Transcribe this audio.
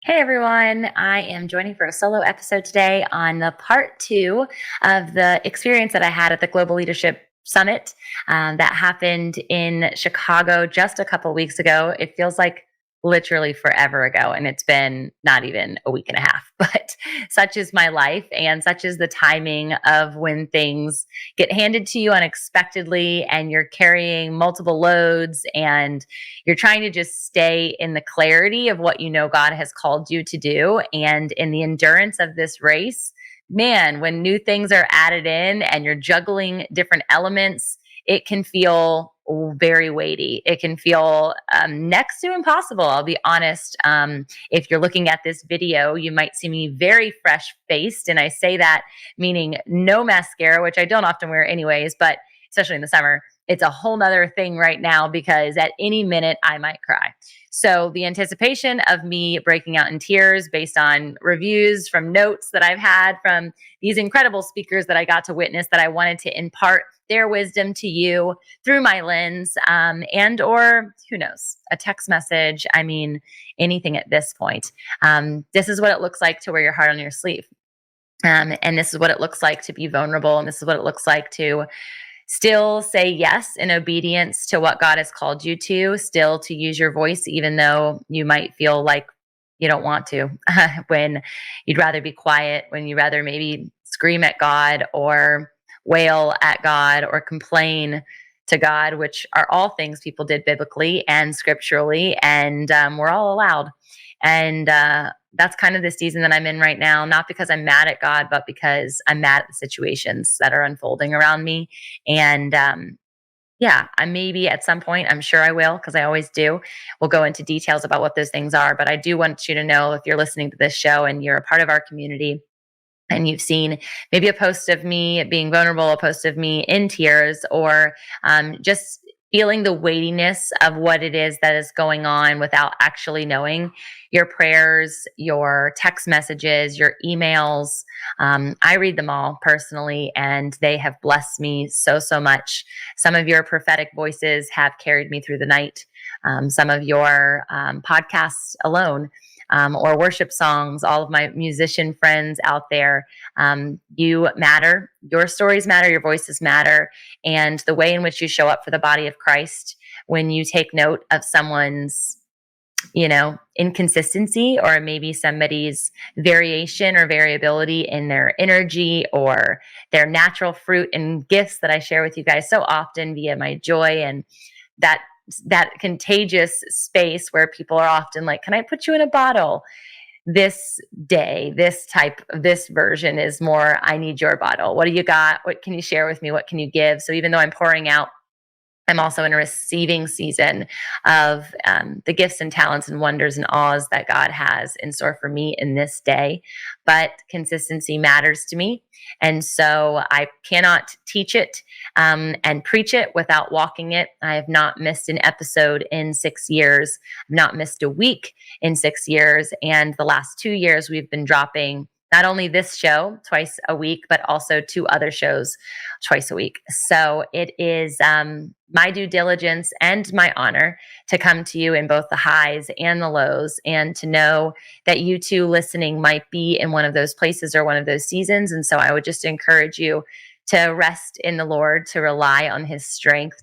Hey everyone, I am joining for a solo episode today on the part two of the experience that I had at the Global Leadership Summit that happened in Chicago just a couple weeks ago. It feels like literally forever ago, and it's been not even a week and a half, but such is my life, and such is the timing of when things get handed to you unexpectedly, and you're carrying multiple loads and you're trying to just stay in the clarity of what you know God has called you to do and in the endurance of this race. Man, when new things are added in and you're juggling different elements, it can feel very weighty. It can feel next to impossible. I'll be honest. If you're looking at this video, you might see me very fresh faced. And I say that meaning no mascara, which I don't often wear anyways, but especially in the summer, it's a whole nother thing right now because at any minute I might cry. So the anticipation of me breaking out in tears based on reviews from notes that I've had from these incredible speakers that I got to witness, that I wanted to impart their wisdom to you through my lens, and or who knows, a text message. I mean, anything at this point. This is what it looks like to wear your heart on your sleeve. And this is what it looks like to be vulnerable. And this is what it looks like to still say yes in obedience to what God has called you to, still to use your voice, even though you might feel like you don't want to, when you'd rather be quiet, when you'd rather maybe scream at God or wail at God or complain to God, which are all things people did biblically and scripturally, and we're all allowed. And that's kind of the season that I'm in right now, not because I'm mad at God, but because I'm mad at the situations that are unfolding around me. And yeah, I maybe at some point, I'm sure I will, because I always do. We'll go into details about what those things are. But I do want you to know, if you're listening to this show and you're a part of our community, and you've seen maybe a post of me being vulnerable, a post of me in tears, or just feeling the weightiness of what it is that is going on without actually knowing, your prayers, your text messages, your emails. I read them all personally, and they have blessed me so, so much. Some of your prophetic voices have carried me through the night. Some of your podcasts alone, or worship songs, all of my musician friends out there. You matter. Your stories matter. Your voices matter. And the way in which you show up for the body of Christ, when you take note of someone's, inconsistency, or maybe somebody's variation or variability in their energy or their natural fruit and gifts that I share with you guys so often via my joy, and that contagious space where people are often like, can I put you in a bottle? This day, this version is more, I need your bottle. What do you got? What can you share with me? What can you give? So even though I'm pouring out, I'm also in a receiving season of the gifts and talents and wonders and awes that God has in store for me in this day. But consistency matters to me. And so I cannot teach it and preach it without walking it. I have not missed an episode in 6 years. I've not missed a week in 6 years. And the last 2 years, we've been dropping not only this show twice a week, but also 2 other shows twice a week. So it is my due diligence and my honor to come to you in both the highs and the lows, and to know that you too listening might be in one of those places or one of those seasons. And so I would just encourage you to rest in the Lord, to rely on his strength,